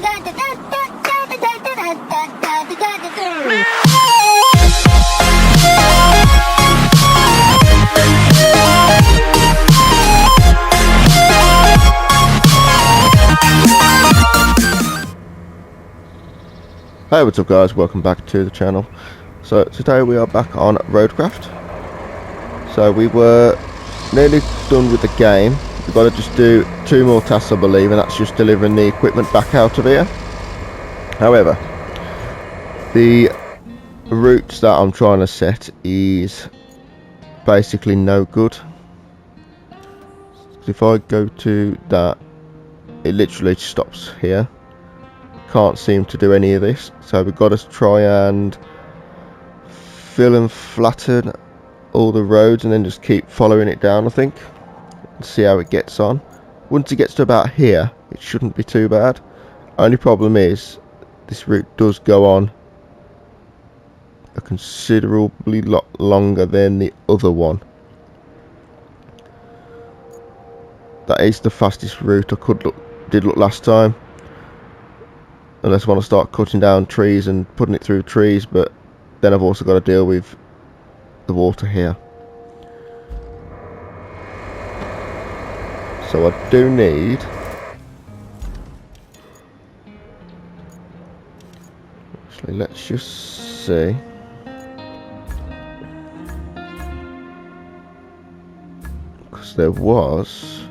Hey, what's up guys, welcome back to the channel. So today we are back on Roadcraft. So we were nearly done with the game. We've got to just do 2 more tasks I believe, and that's just delivering the equipment back out of here. However, the routes that I'm trying to set is basically no good. If I go to that, it literally stops here. Can't seem to do any of this, so we've got to try and fill and flatten all the roads and then just keep following it down, I think, and see how it gets on. Once it gets to about here, it shouldn't be too bad. Only problem is this route does go on a considerably lot longer than the other one. That is the fastest route I did look last time. Unless I want to start cutting down trees and putting it through trees, but then I've also got to deal with the water here. So I do need actually, let's just see. Because there was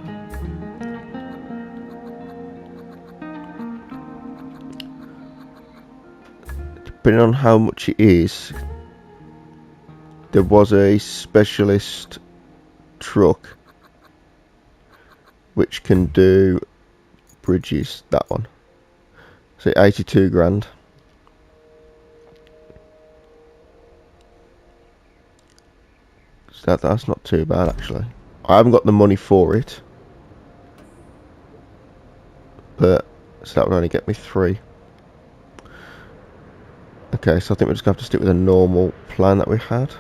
depending on how much it is, there was a specialist truck which can do bridges, that one. So 82 grand. So that's not too bad actually. I haven't got the money for it, but so that would only get me 3. Okay, so I think we're just going to have to stick with a normal plan that we had.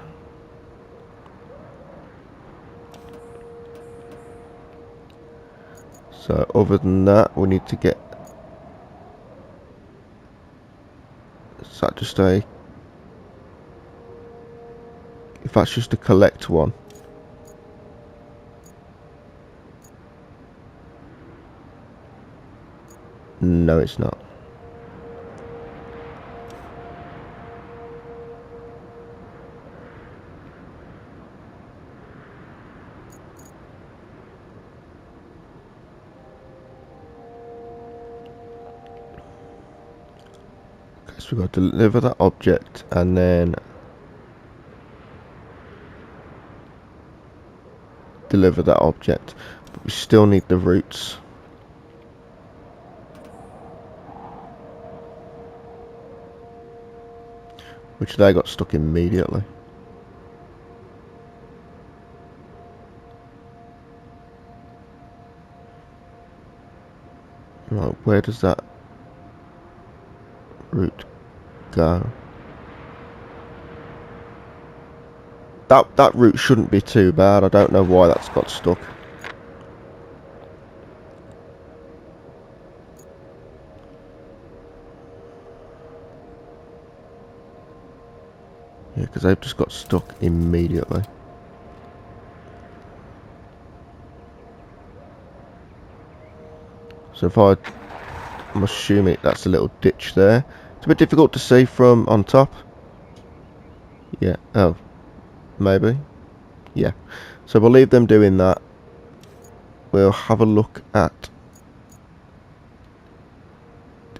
So other than that, we need to get... Is that just a... If that's just a collect one. No, it's not. So we've got to deliver that object and then deliver that object, but we still need the routes. Which they got stuck immediately. Right, where does that route go? That route shouldn't be too bad. I don't know why that's got stuck. Yeah, because they've just got stuck immediately. So if I'm assuming that's a little ditch there. It's a bit difficult to see from on top. Yeah, oh, maybe. Yeah, so we'll leave them doing that. We'll have a look at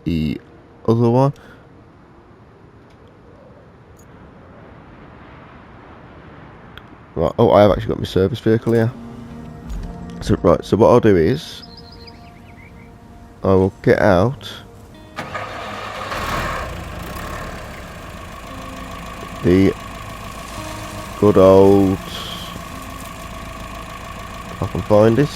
the other one. Right, oh, I have actually got my service vehicle here. So, right, so what I'll do is I will get out the good old, if I can find it,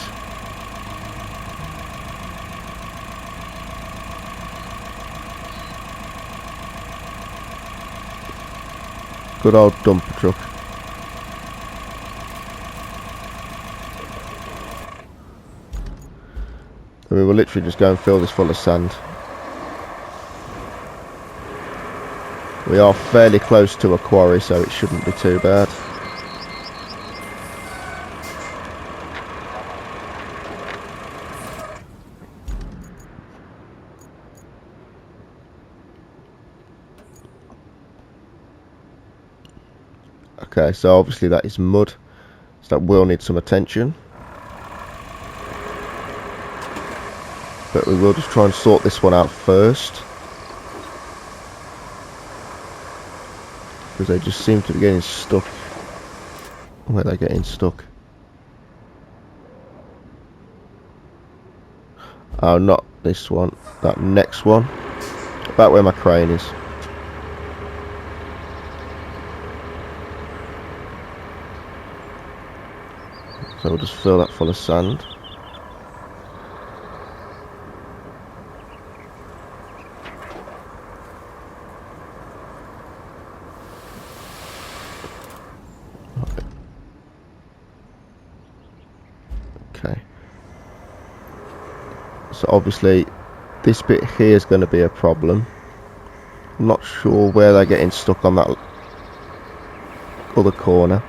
good old dumper truck. And we will literally just go and fill this full of sand. We are fairly close to a quarry, so it shouldn't be too bad. Okay, so obviously that is mud, so that will need some attention. But we will just try and sort this one out first, because they just seem to be getting stuck. Where they're getting stuck. Oh, not this one. That next one. About where my crane is. So we'll just fill that full of sand. Okay. So obviously this bit here is going to be a problem. I'm not sure where they're getting stuck on that other corner.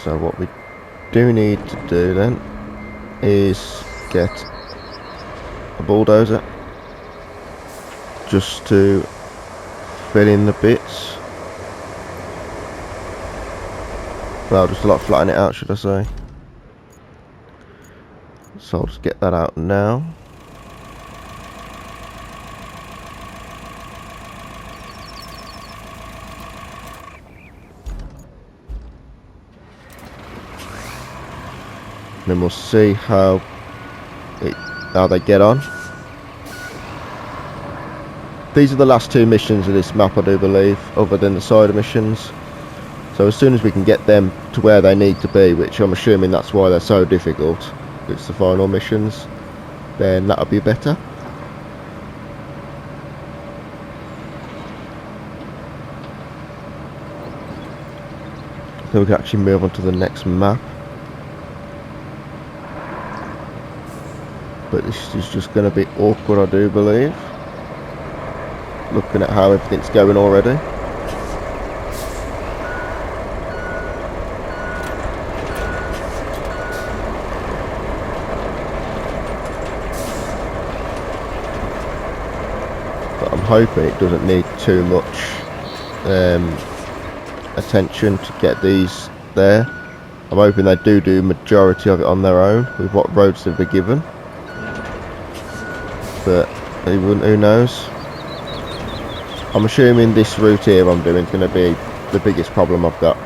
So what we do need to do then is get a bulldozer just to fill in the bits. Well, just to like flatten it out, should I say. So I'll just get that out now. Then we'll see how they get on. These are the last two missions of this map, I do believe, other than the side missions. So as soon as we can get them to where they need to be, which I'm assuming that's why they're so difficult, it's the final missions, then that'll be better. So we can actually move on to the next map. But this is just going to be awkward, I do believe. Looking at how everything's going already. But I'm hoping it doesn't need too much attention to get these there. I'm hoping they do majority of it on their own with what roads they've been given. But who knows? I'm assuming this route here I'm doing is going to be the biggest problem I've got.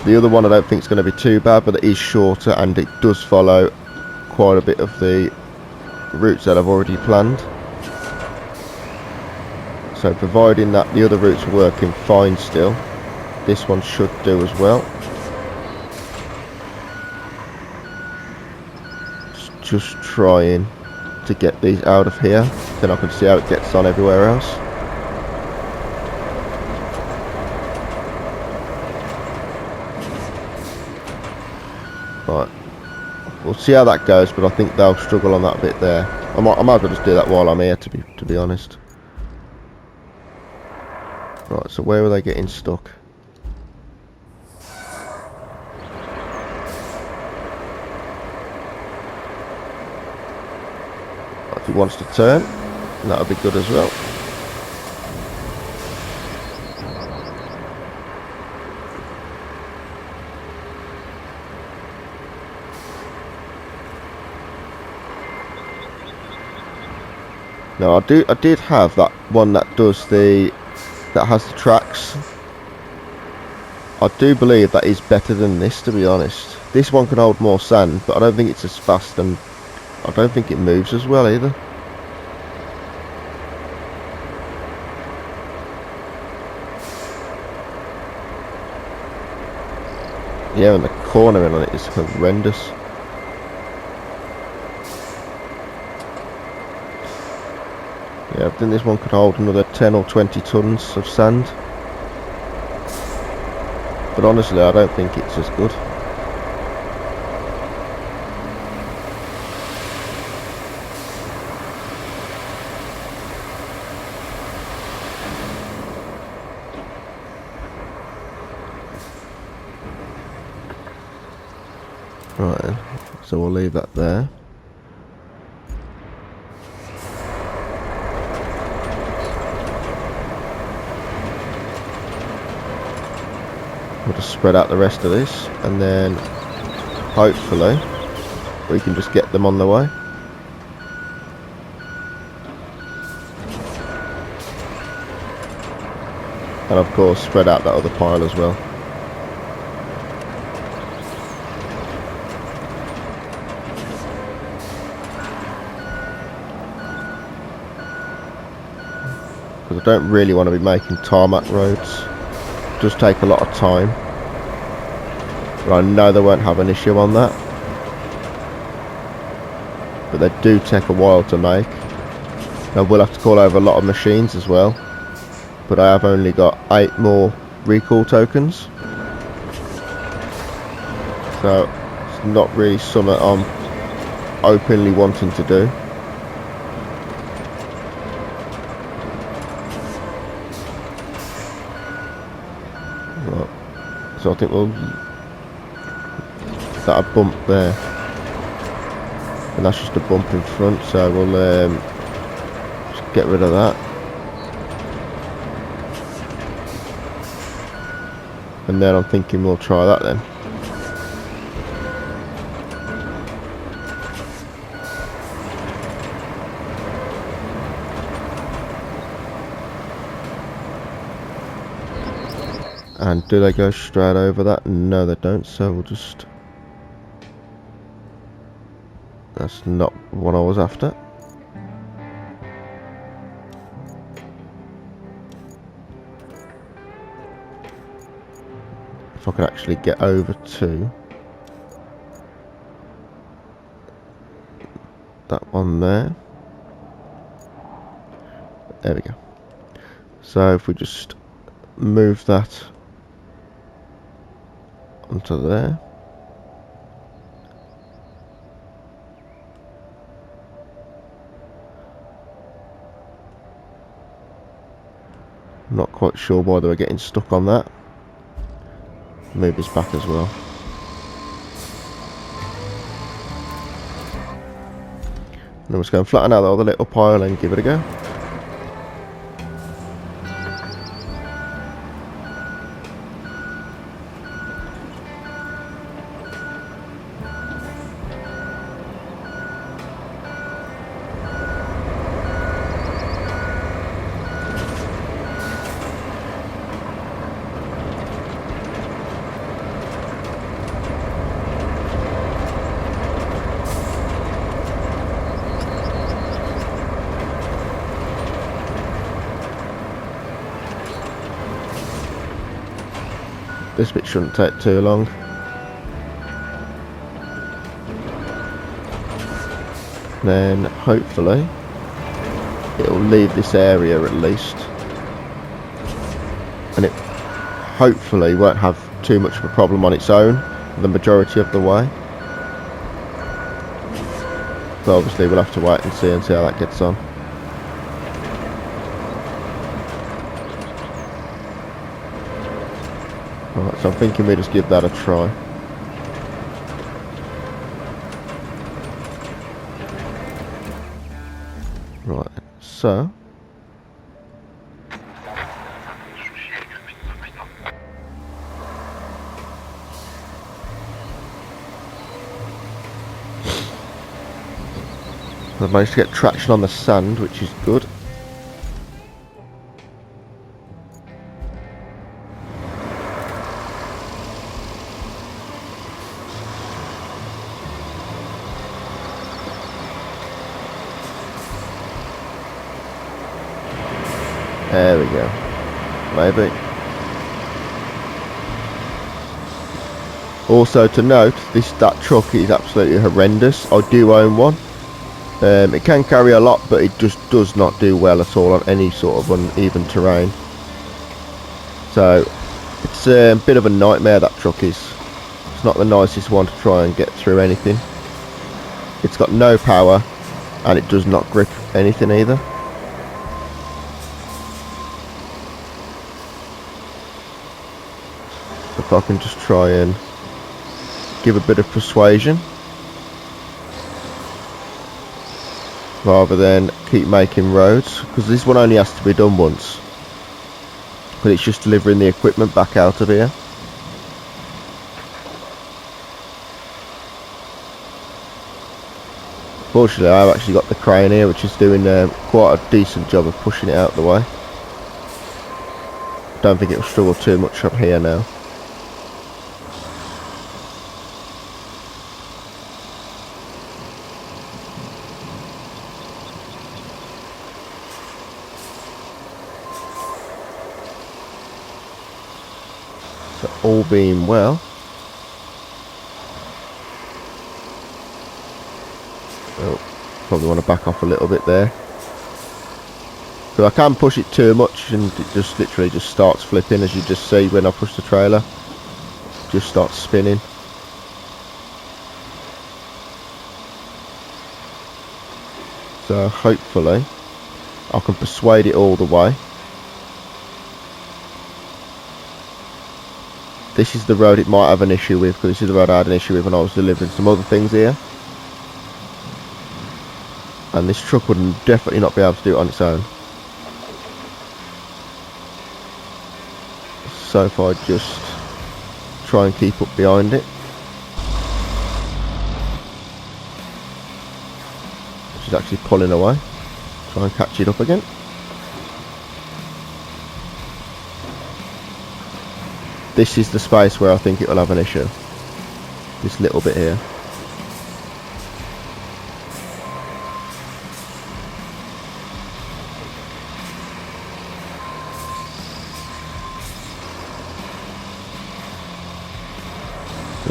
The other one I don't think is going to be too bad, but it is shorter and it does follow quite a bit of the routes that I've already planned. So providing that the other routes are working fine still, this one should do as well. Just trying to get these out of here, then I can see how it gets on everywhere else. Right, we'll see how that goes, but I think they'll struggle on that bit there. I might as well just do that while I'm here, to be honest. Right, so where are they getting stuck? If he wants to turn, that'll be good as well. Now I did have that one that has the tracks. I do believe that is better than this, to be honest. This one can hold more sand, but I don't think it's as fast, and I don't think it moves as well either. Yeah, and the cornering on it is horrendous. think this one could hold another 10 or 20 tons of sand. But honestly, I don't think it's as good. Right then, so we'll leave that there. We'll just spread out the rest of this, and then hopefully we can just get them on the way. And of course spread out that other pile as well. Because I don't really want to be making tarmac roads. It does take a lot of time. But I know they won't have an issue on that. But they do take a while to make. I will have to call over a lot of machines as well. But I have only got 8 more recall tokens. So it's not really something I'm openly wanting to do. Right. So I think we'll... Is that a bump there? And that's just a bump in front, so we'll just get rid of that. And then I'm thinking we'll try that then. And do they go straight over that? No, they don't, so we'll just... That's not what I was after. If I could actually get over to that one there. There we go. So if we just move that onto there. I'm not quite sure why they were getting stuck on that. Move this back as well. And then we're just going to flatten out the other little pile and give it a go. This bit shouldn't take too long. Then hopefully it'll leave this area at least, and it hopefully won't have too much of a problem on its own the majority of the way. But obviously we'll have to wait and see how that gets on. Right, so I'm thinking we just give that a try. Right, so I've managed to get traction on the sand, which is good. There we go. Maybe. Also to note, that truck is absolutely horrendous. I do own one. It can carry a lot, but it just does not do well at all on any sort of uneven terrain. So it's a bit of a nightmare, that truck is. It's not the nicest one to try and get through anything. It's got no power, and it does not grip anything either. If I can just try and give a bit of persuasion, rather than keep making roads, because this one only has to be done once, but it's just delivering the equipment back out of here. Fortunately, I've actually got the crane here, which is doing quite a decent job of pushing it out of the way. Don't think it will struggle too much up here now. So all being well, probably want to back off a little bit there, so I can push it too much and it just literally just starts flipping, as you just see when I push the trailer. It just starts spinning. So hopefully I can persuade it all the way. This is the road it might have an issue with, because this is the road I had an issue with when I was delivering some other things here. And this truck would definitely not be able to do it on its own. So if I just try and keep up behind it, she's actually pulling away. Try and catch it up again. This is the space where I think it will have an issue. This little bit here.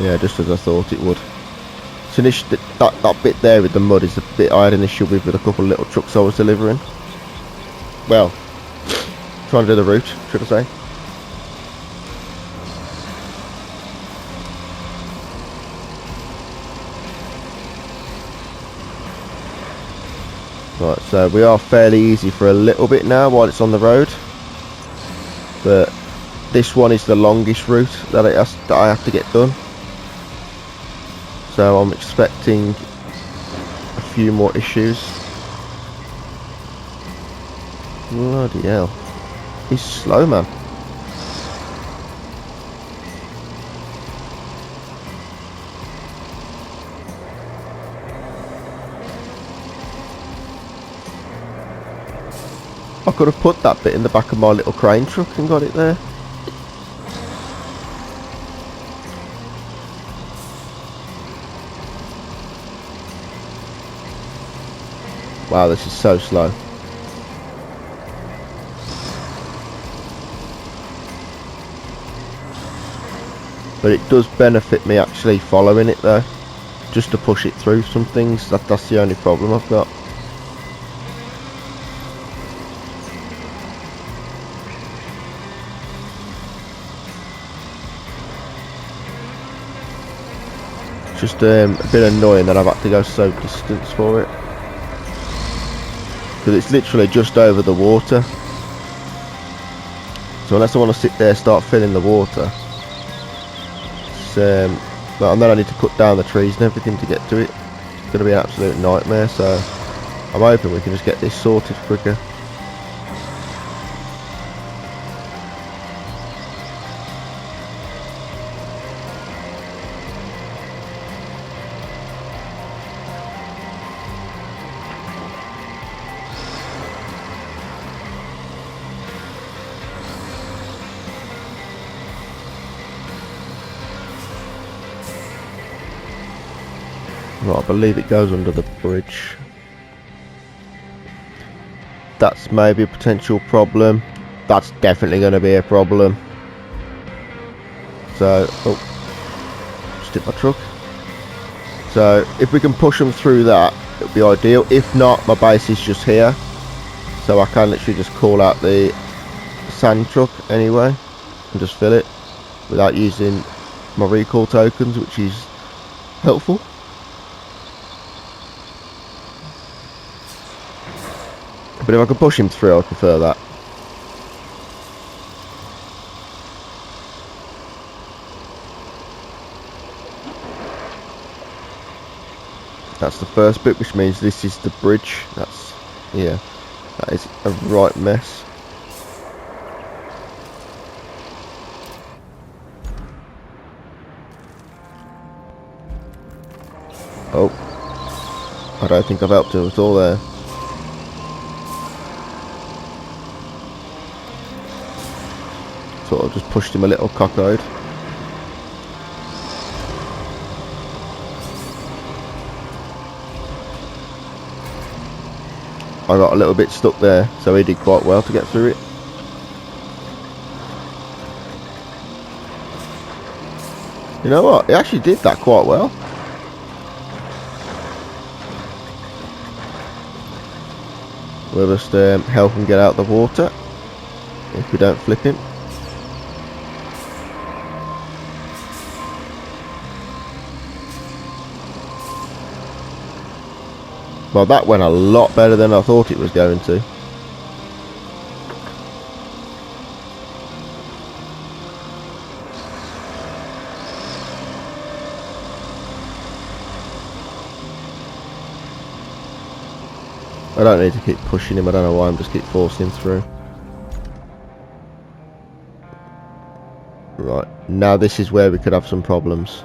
Yeah, just as I thought it would. So that bit there with the mud is the bit I had an issue with a couple of little trucks I was delivering. Well, trying to do the route, should I say. Right, so we are fairly easy for a little bit now while it's on the road. But this one is the longest route that I have to get done. So I'm expecting a few more issues. Bloody hell. He's slow, man. I could have put that bit in the back of my little crane truck and got it there. Wow, this is so slow. But it does benefit me actually following it though, just to push it through some things. That's the only problem I've got. Just a bit annoying that I've had to go so distance for it, because it's literally just over the water. So unless I want to sit there and start filling the water, it's, well, and then I need to cut down the trees and everything to get to it. It's going to be an absolute nightmare, so I'm hoping we can just get this sorted quicker. Right, I believe it goes under the bridge. That's maybe a potential problem. That's definitely going to be a problem. So, oh, just hit my truck. So, if we can push them through that, it would be ideal. If not, my base is just here, so I can literally just call out the sand truck anyway and just fill it without using my recall tokens, which is helpful. But if I could push him through, I'd prefer that. That's the first bit, which means this is the bridge. That's, yeah, that is a right mess. Oh, I don't think I've helped him at all there. Sort of just pushed him a little cockeyed. I got a little bit stuck there, so he did quite well to get through it. You know what? He actually did that quite well. We'll just help him get out the water if we don't flip him. Well, that went a lot better than I thought it was going to. I don't need to keep pushing him, I don't know why I'm just keep forcing him through. Right, now this is where we could have some problems.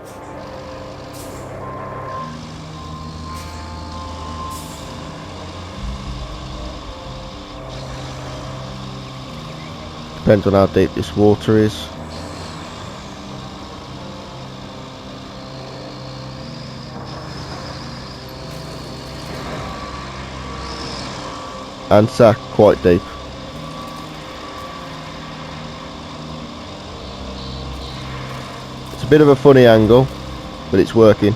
Depends on how deep this water is. Answer, quite deep. It's a bit of a funny angle, but it's working.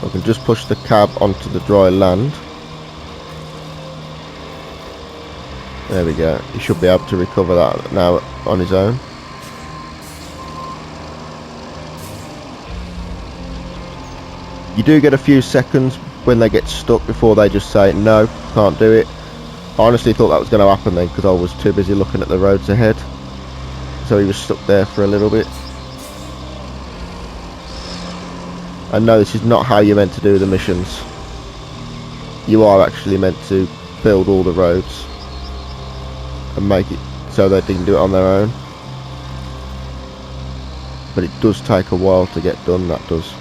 I can just push the cab onto the dry land. There we go. He should be able to recover that now on his own. You do get a few seconds when they get stuck before they just say no, can't do it. I honestly thought that was going to happen then because I was too busy looking at the roads ahead. So he was stuck there for a little bit. And no, this is not how you're meant to do the missions. You are actually meant to build all the roads and make it so they can do it on their own. But it does take a while to get done, that does.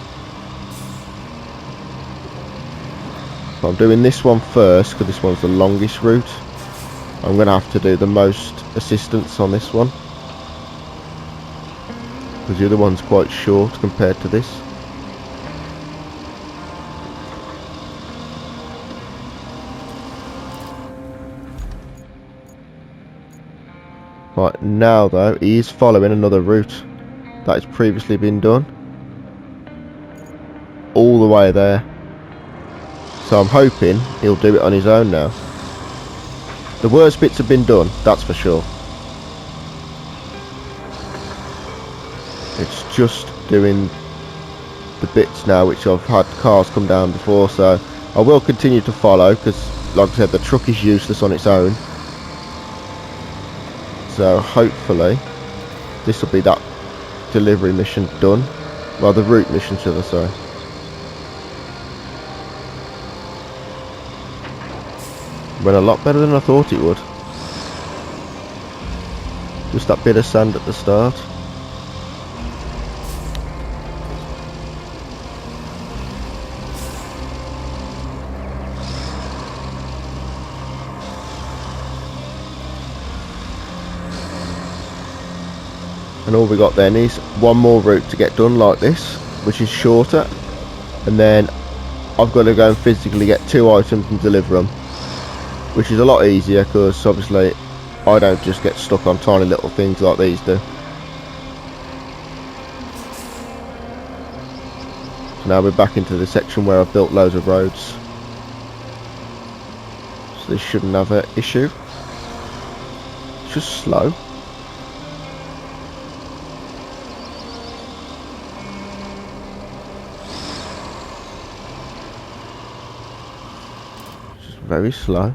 I'm doing this one first because this one's the longest route. I'm going to have to do the most assistance on this one because the other one's quite short compared to this. Right, now though, he is following another route that has previously been done all the way there. So I'm hoping he'll do it on his own now. The worst bits have been done, that's for sure. It's just doing the bits now which I've had cars come down before, so I will continue to follow because, like I said, the truck is useless on its own. So hopefully this will be that delivery mission done. Well, the route mission, should I say. Went a lot better than I thought it would. Just that bit of sand at the start. And all we got then is one more route to get done like this, which is shorter, and then I've got to go and physically get 2 items and deliver them, which is a lot easier because obviously I don't just get stuck on tiny little things like these do. Now we're back into the section where I've built loads of roads. So this shouldn't have an issue. It's just slow. It's just very slow.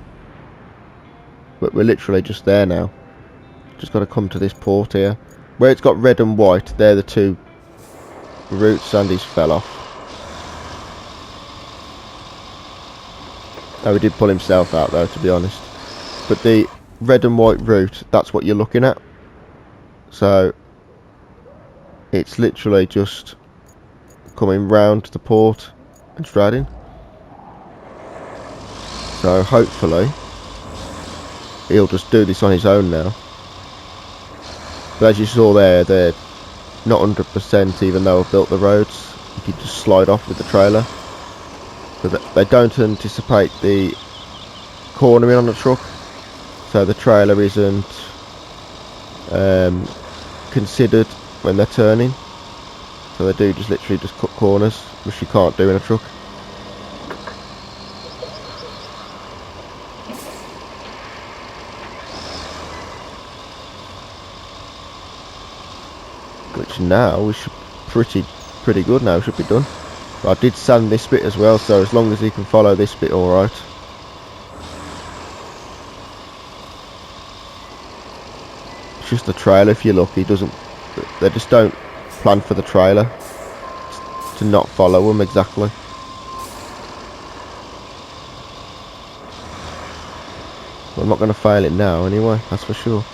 But we're literally just there now. Just got to come to this port here. Where it's got red and white, they're the two routes Andy's fell off. Now he did pull himself out though, to be honest. But the red and white route, that's what you're looking at. So it's literally just coming round the port and straight in. So hopefully he'll just do this on his own now. But as you saw there, they're not 100% even though I've built the roads. You can just slide off with the trailer. But they don't anticipate the cornering on the truck, so the trailer isn't considered when they're turning. So they do just literally just cut corners, which you can't do in a truck. Which now we should pretty good now, should be done. But I did sand this bit as well, so as long as he can follow this bit alright. It's just the trailer, if you look, they just don't plan for the trailer to not follow them exactly. Well, I'm not going to fail it now anyway, that's for sure.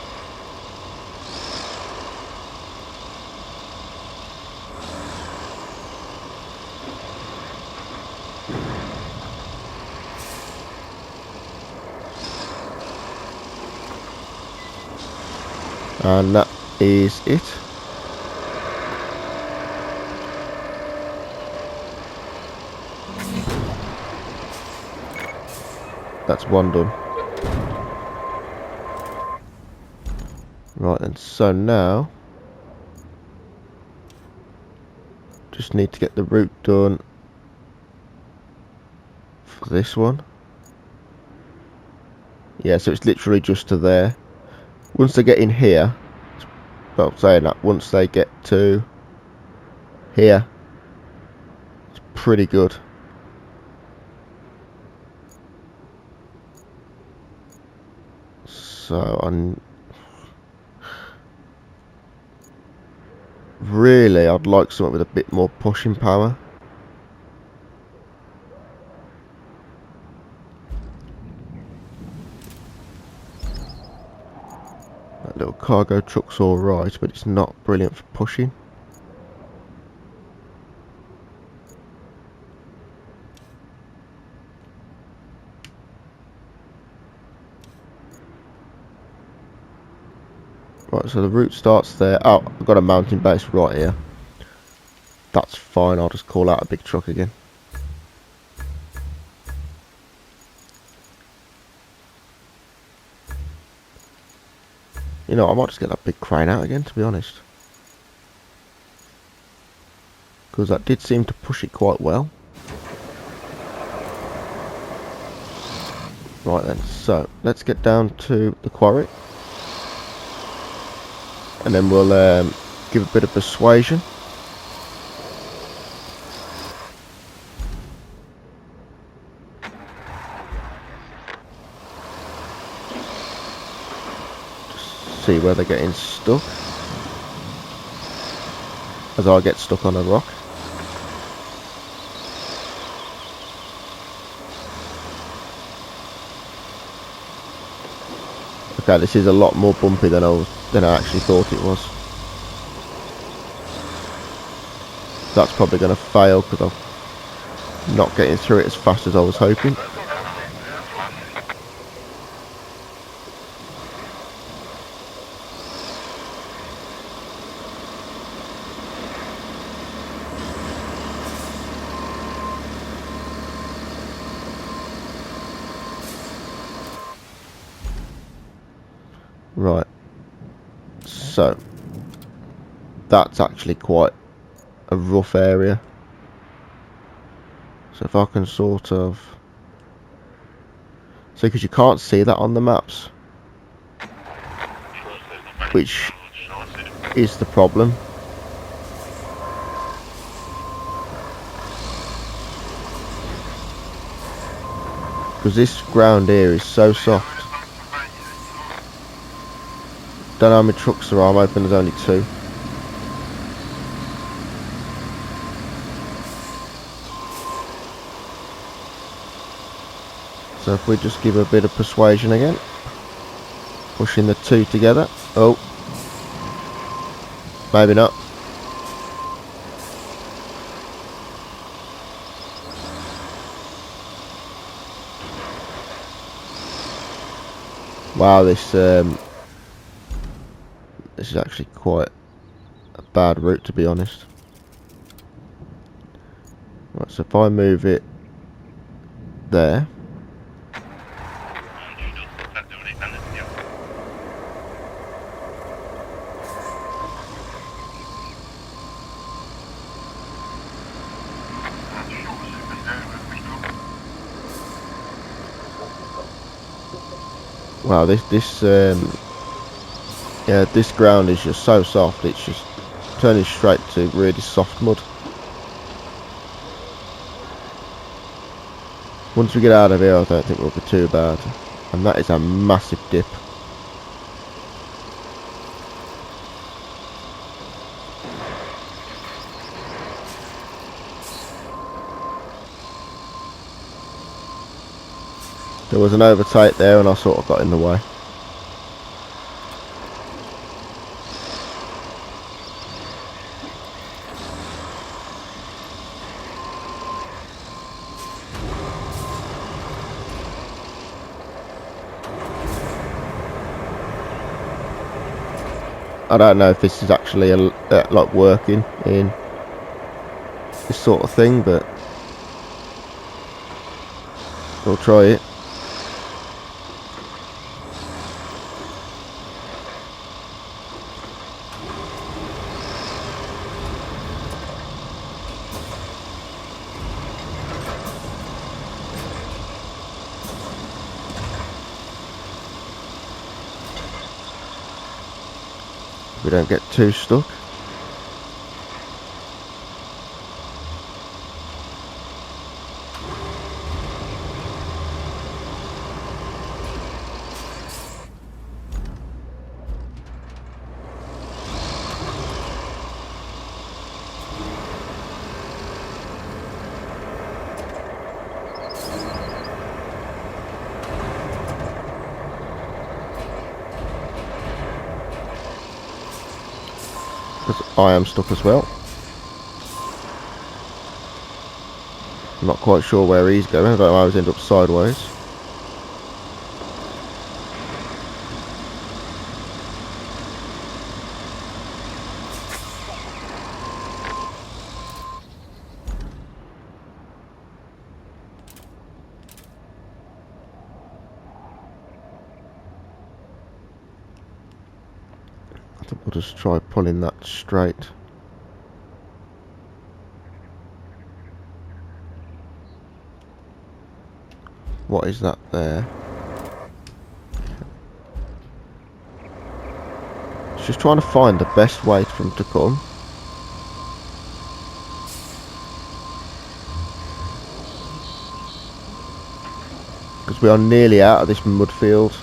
And that is it. That's one done. Right then, so now just need to get the route done for this one. Yeah, so it's literally just to there. Once they get in here, well, saying that, once they get to here, it's pretty good. So I'd like something with a bit more pushing power. That little cargo truck's alright, but it's not brilliant for pushing. Right, so the route starts there. Oh, I've got a mountain base right here. That's fine, I'll just call out a big truck again. You know, I might just get that big crane out again, to be honest. Because that did seem to push it quite well. Right then, so let's get down to the quarry. And then we'll give a bit of persuasion. Just see where they're getting stuck. As I get stuck on a rock. Okay, this is a lot more bumpy than I actually thought it was. That's probably going to fail because I'm not getting through it as fast as I was hoping. Right, so that's actually quite a rough area. So if I can sort of... So because you can't see that on the maps, which is the problem. Because this ground here is so soft. Don't know how many trucks there are, I'm hoping there's only 2. So if we just give a bit of persuasion again, pushing the 2 together. Oh, maybe not. Wow, this is actually quite a bad route, to be honest. Right, so if I move it there. Wow, this ground is just so soft. It's just turning straight to really soft mud. Once we get out of here, I don't think we'll be too bad. And that is a massive dip. There was an overtake there and I sort of got in the way. I don't know if this is actually like working in this sort of thing, but we'll try it. We don't get too stuck. Because I am stuck as well. I'm not quite sure where he's going. I don't know, I always end up sideways. I think we'll just try pulling that straight. What is that there? It's just trying to find the best way for him to come. Because we are nearly out of this mud field.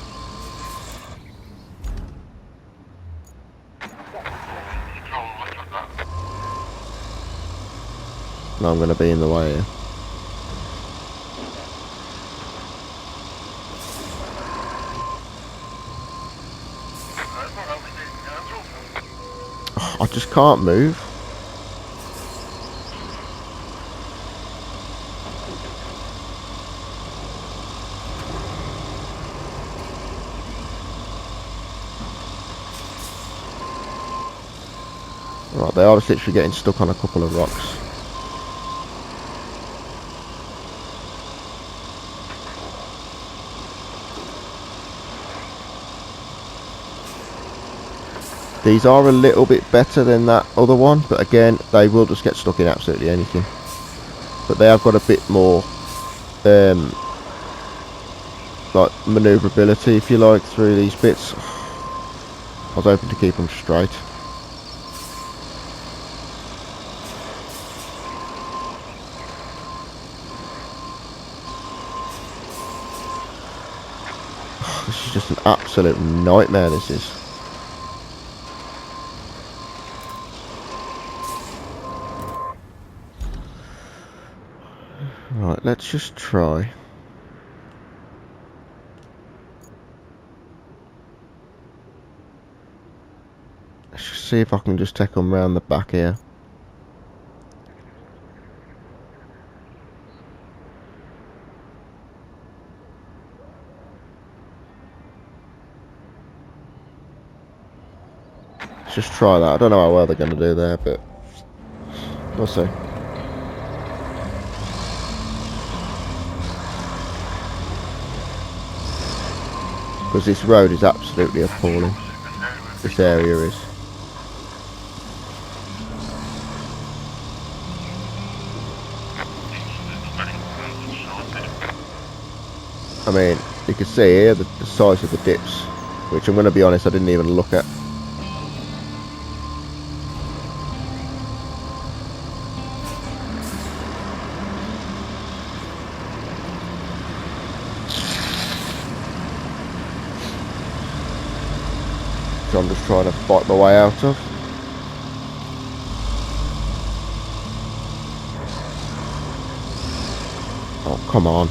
No, I'm going to be in the way here. Oh, I just can't move. Right, they are just literally getting stuck on a couple of rocks. These are a little bit better than that other one, but again, they will just get stuck in absolutely anything. but they have got a bit more like manoeuvrability, if you like, through these bits. I was hoping to keep them straight. This is just an absolute nightmare, this is. Right, let's just try. Let's just see if I can just take them round the back here. Let's just try that. I don't know how well they're going to do there, but we'll see. Because this road is absolutely appalling. This area is. I mean, you can see here the size of the dips, which I'm going to be honest, I didn't even look at. So I'm just trying to fight my way out of. Oh, come on.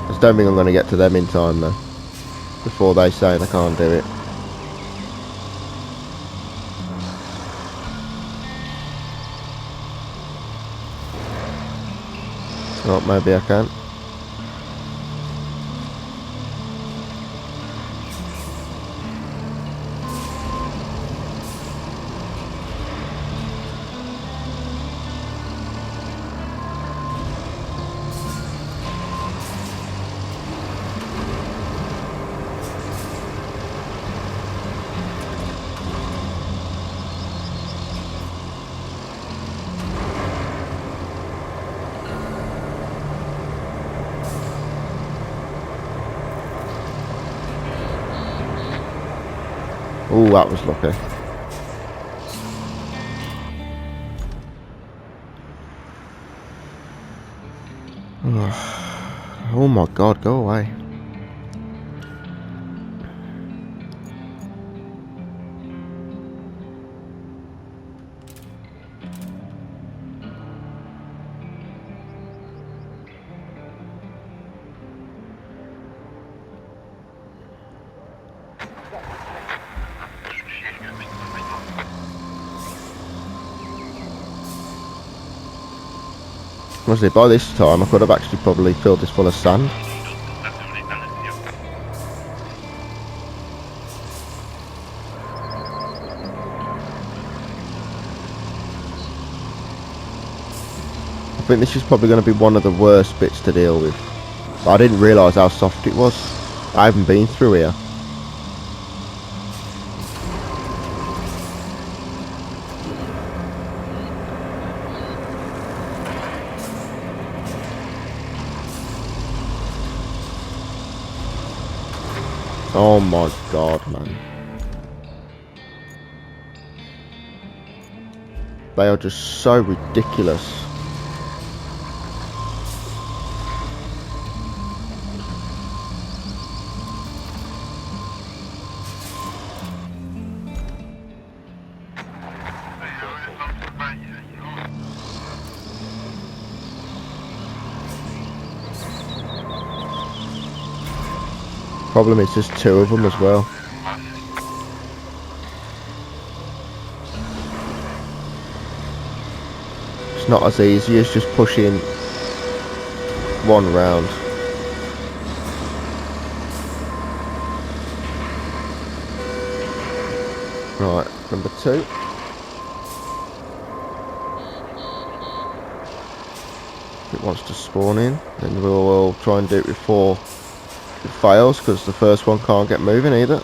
I just don't think I'm going to get to them in time though, before they say they can't do it. Oh, maybe I can. Oh, that was lucky. Oh my god, go away. Honestly, by this time I could have actually probably filled this full of sand. I think this is probably going to be one of the worst bits to deal with. But I didn't realise how soft it was. I haven't been through here. Oh my god, man. They are just so ridiculous. Problem is there's two of them as well. It's not as easy as just pushing one round. Right, number 2. If it wants to spawn in, then we'll try and do it before it fails, because the first one can't get moving either.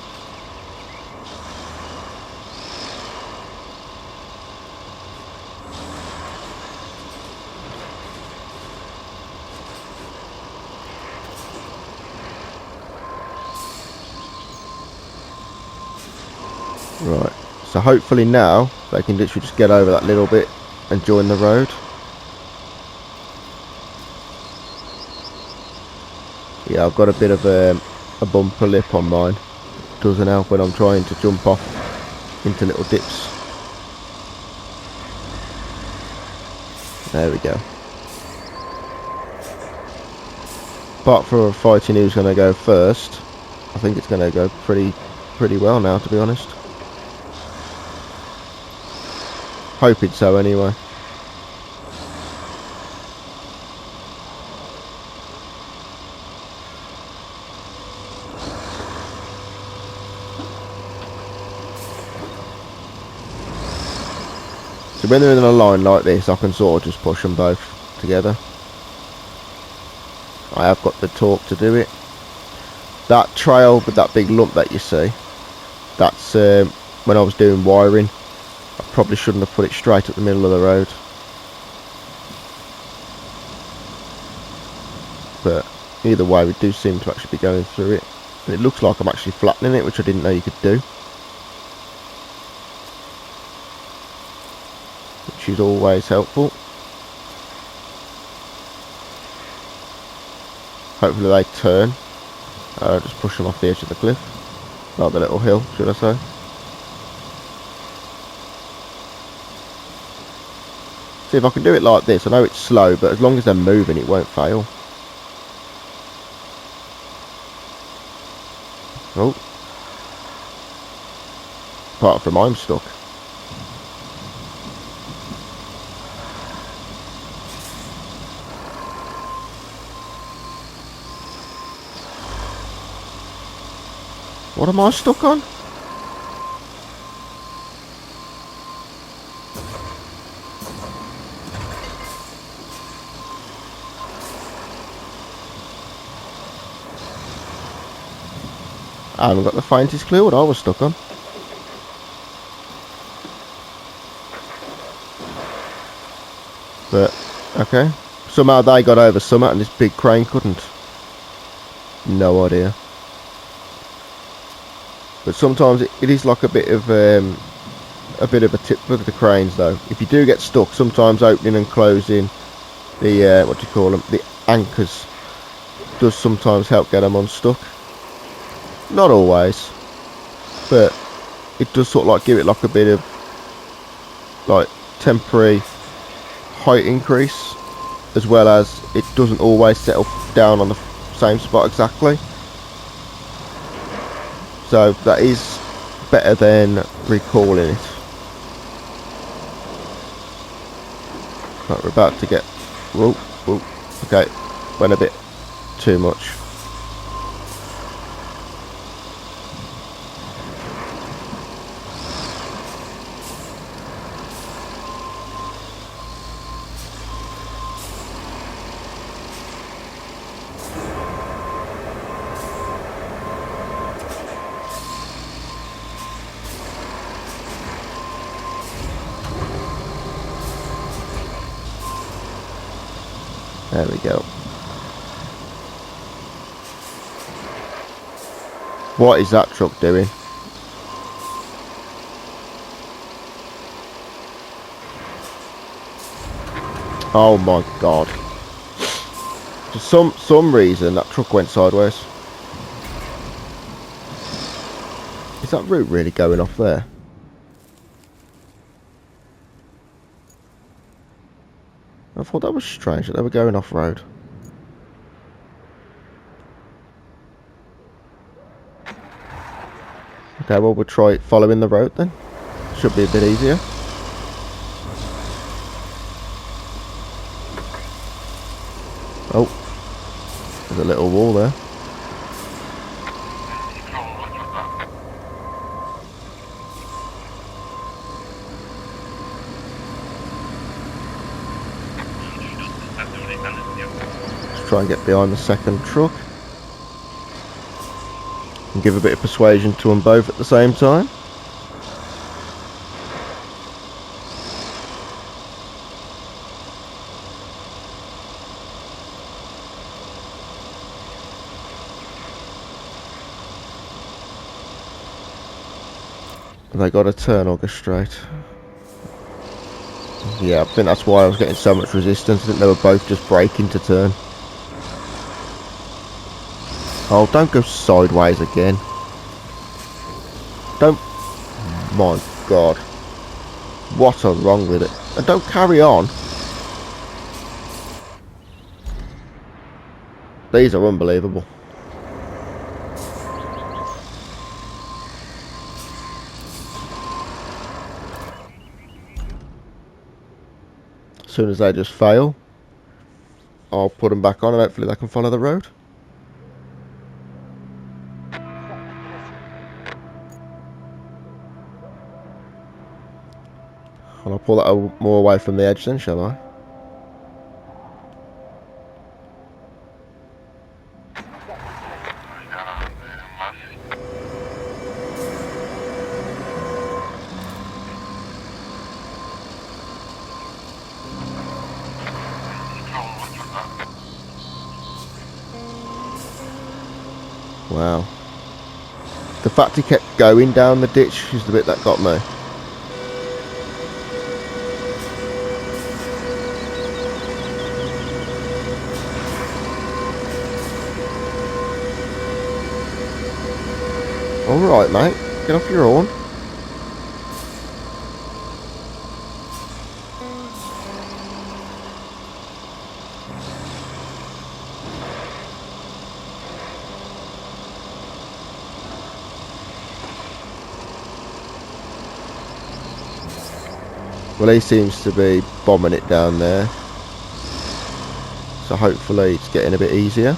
Right, so hopefully now they can literally just get over that little bit and join the road. Yeah, I've got a bit of a bumper lip on mine. Doesn't help when I'm trying to jump off into little dips. There we go. But for fighting who's going to go first, I think it's going to go pretty well now, to be honest. Hoping so anyway. So when they're in a line like this, I can sort of just push them both together. I have got the torque to do it. That trail with that big lump that you see, that's when I was doing wiring. I probably shouldn't have put it straight up the middle of the road. But either way, we do seem to actually be going through it. And it looks like I'm actually flattening it, which I didn't know you could do. Which is always helpful. Hopefully they turn. Just push them off the edge of the cliff. Not the little hill, should I say. See, if I can do it like this, I know it's slow, but as long as they're moving, it won't fail. Oh. Apart from I'm stuck. What am I stuck on? I haven't got the faintest clue what I was stuck on. But, okay. Somehow they got over Summit and this big crane couldn't. No idea. But sometimes it is like a bit of a tip with the cranes though. If you do get stuck, sometimes opening and closing the, what do you call them, the anchors does sometimes help get them unstuck. Not always, but it does sort of like give it like a bit of like temporary height increase, as well as it doesn't always settle down on the same spot exactly. So that is better than recalling it. Right, we're about to get, whoa, whoa, okay, went a bit too much. There we go. What is that truck doing? Oh my god. For some reason that truck went sideways. Is that route really going off there? I thought that was strange that they were going off road. Okay, well we'll try following the road then. Should be a bit easier. Oh, there's a little wall there. Let's try and get behind the second truck and give a bit of persuasion to them both at the same time. They got to turn or go straight. Yeah, I think that's why I was getting so much resistance. I think they were both just braking to turn. Oh, don't go sideways again. Don't... My God. What is wrong with it? And don't carry on. These are unbelievable. As soon as they just fail, I'll put them back on and hopefully they can follow the road. And I'll pull that more away from the edge then, shall I? Wow. The fact he kept going down the ditch is the bit that got me. Alright, mate. Get off your horn. Well, he seems to be bombing it down there. So hopefully it's getting a bit easier.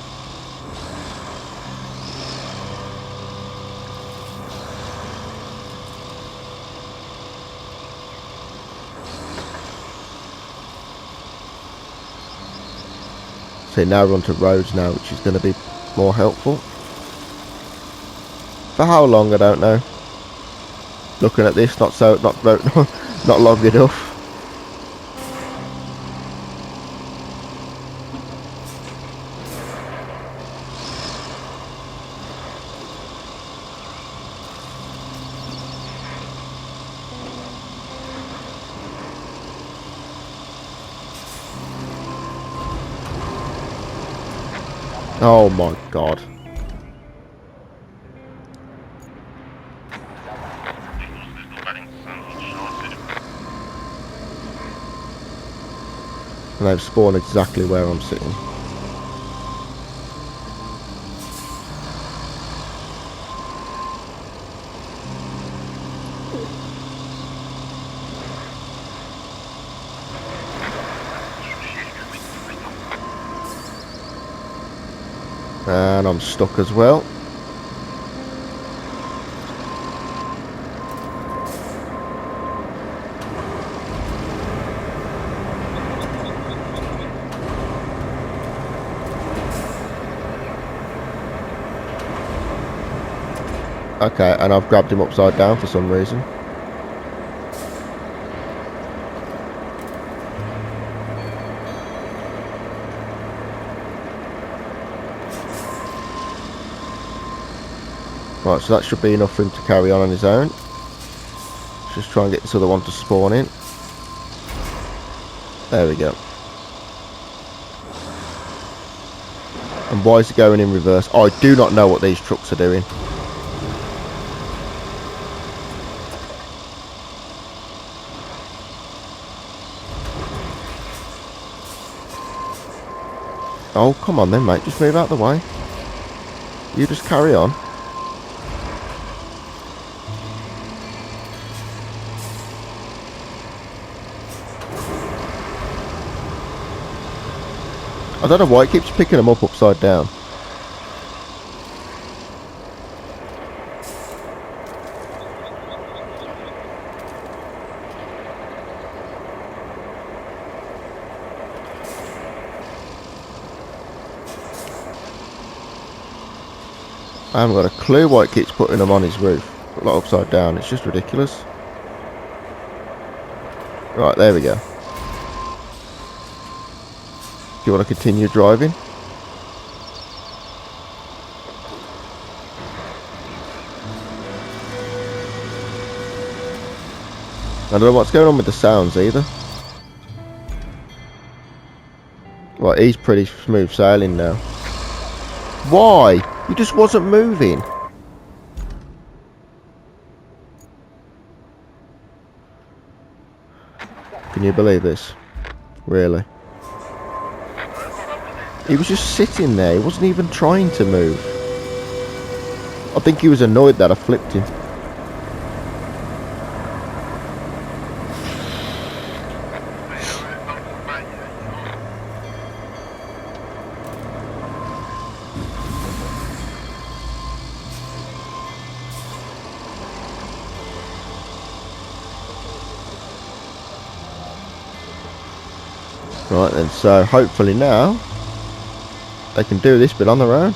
So now we're onto roads now, which is going to be more helpful. For how long, I don't know. Looking at this, not long enough. Oh my God. And they've spawned exactly where I'm sitting. And I'm stuck as well. Okay, and I've grabbed him upside down for some reason. Right, so that should be enough for him to carry on his own. Let's just try and get this other one to spawn in. There we go. And why is it going in reverse? I do not know what these trucks are doing. Oh, come on then, mate. Just move out the way. You just carry on. I don't know why it keeps picking them up upside down. I haven't got a clue why it keeps putting them on his roof. Like upside down. It's just ridiculous. Right, there we go. Do you want to continue driving? I don't know what's going on with the sounds either. Well, he's pretty smooth sailing now. Why? He just wasn't moving. Can you believe this? Really? He was just sitting there. He wasn't even trying to move. I think he was annoyed that I flipped him. Right then, so hopefully now they can do this bit on their own.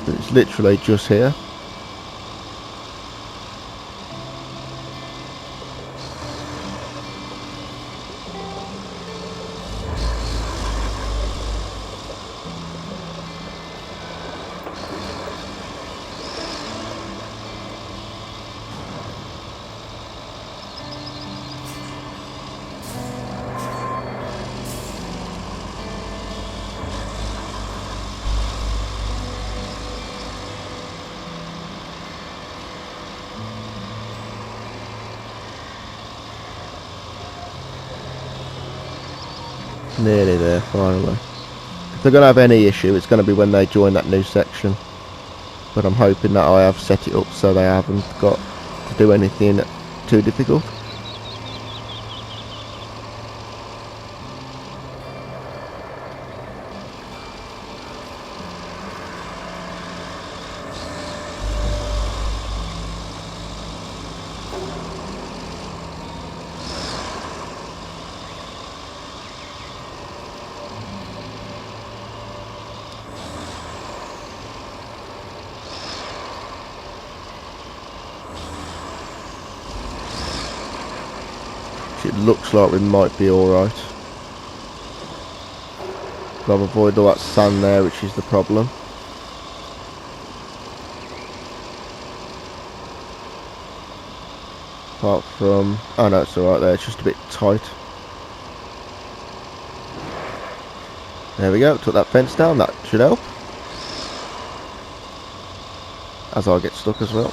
It's literally just here. Nearly there, finally. If they're going to have any issue, it's going to be when they join that new section. But I'm hoping that I have set it up so they haven't got to do anything too difficult. It looks like we might be alright. I've avoided all that sand there, which is the problem. Apart from... oh no, it's alright there, it's just a bit tight. There we go, took that fence down, that should help. As I get stuck as well.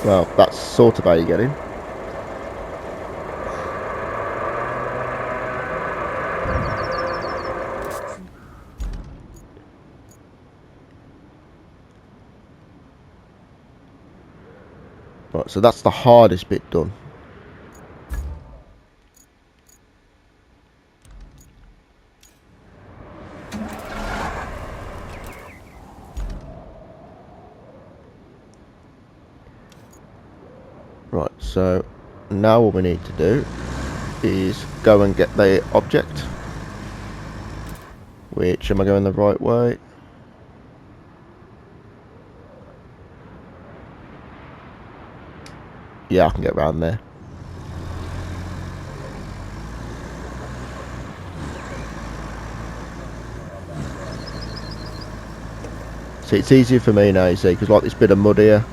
Well, that's sort of how you get in. Right, so that's the hardest bit done. Right, so now what we need to do is go and get the object. Which, am I going the right way? Yeah, I can get around there. See, it's easier for me now, you see, because like this bit of mud here,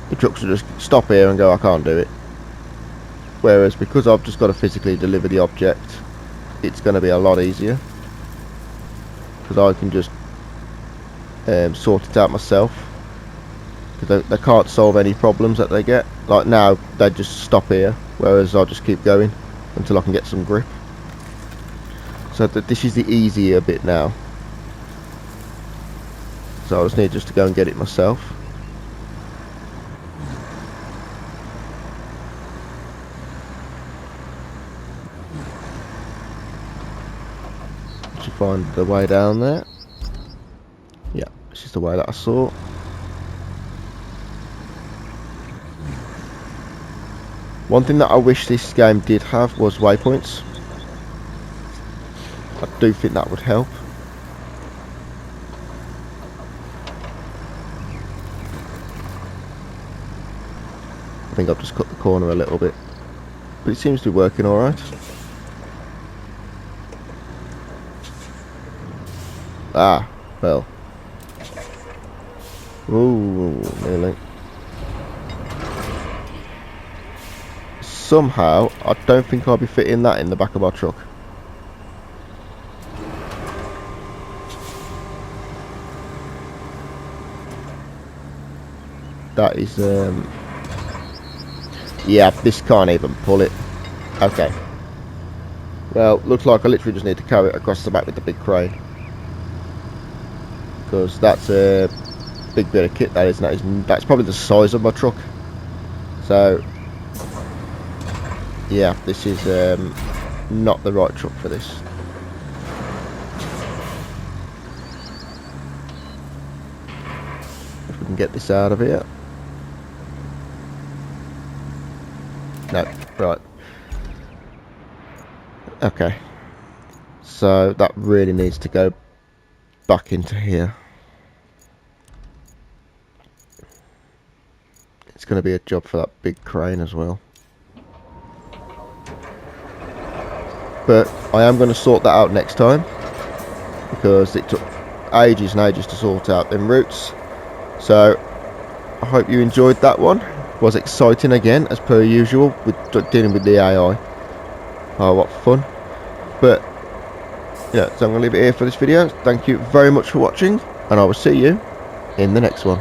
the trucks will just stop here and go, I can't do it. Whereas because I've just got to physically deliver the object, it's going to be a lot easier. Because I can just sort it out myself. Because they can't solve any problems that they get. Like now, they just stop here, whereas I'll just keep going until I can get some grip. So this is the easier bit now. So I just need to go and get it myself. To find the way down there. Yeah, this is the way that I saw. One thing that I wish this game did have was waypoints. I do think that would help. I think I've just cut the corner a little bit, but it seems to be working alright. Ah, well. Ooh, nearly. Somehow, I don't think I'll be fitting that in the back of our truck. That is, yeah, this can't even pull it. Okay. Well, looks like I literally just need to carry it across the back with the big crane. Because that's a big bit of kit, that isn't it? That's probably the size of my truck. So, yeah, this is not the right truck for this. If we can get this out of here. No, right. Okay. So that really needs to go back into here. It's going to be a job for that big crane as well. But I am going to sort that out next time, because it took ages and ages to sort out them routes. So I hope you enjoyed that one. It was exciting again, as per usual, with dealing with the AI. Oh, what fun. But yeah, so I'm going to leave it here for this video. Thank you very much for watching, and I will see you in the next one.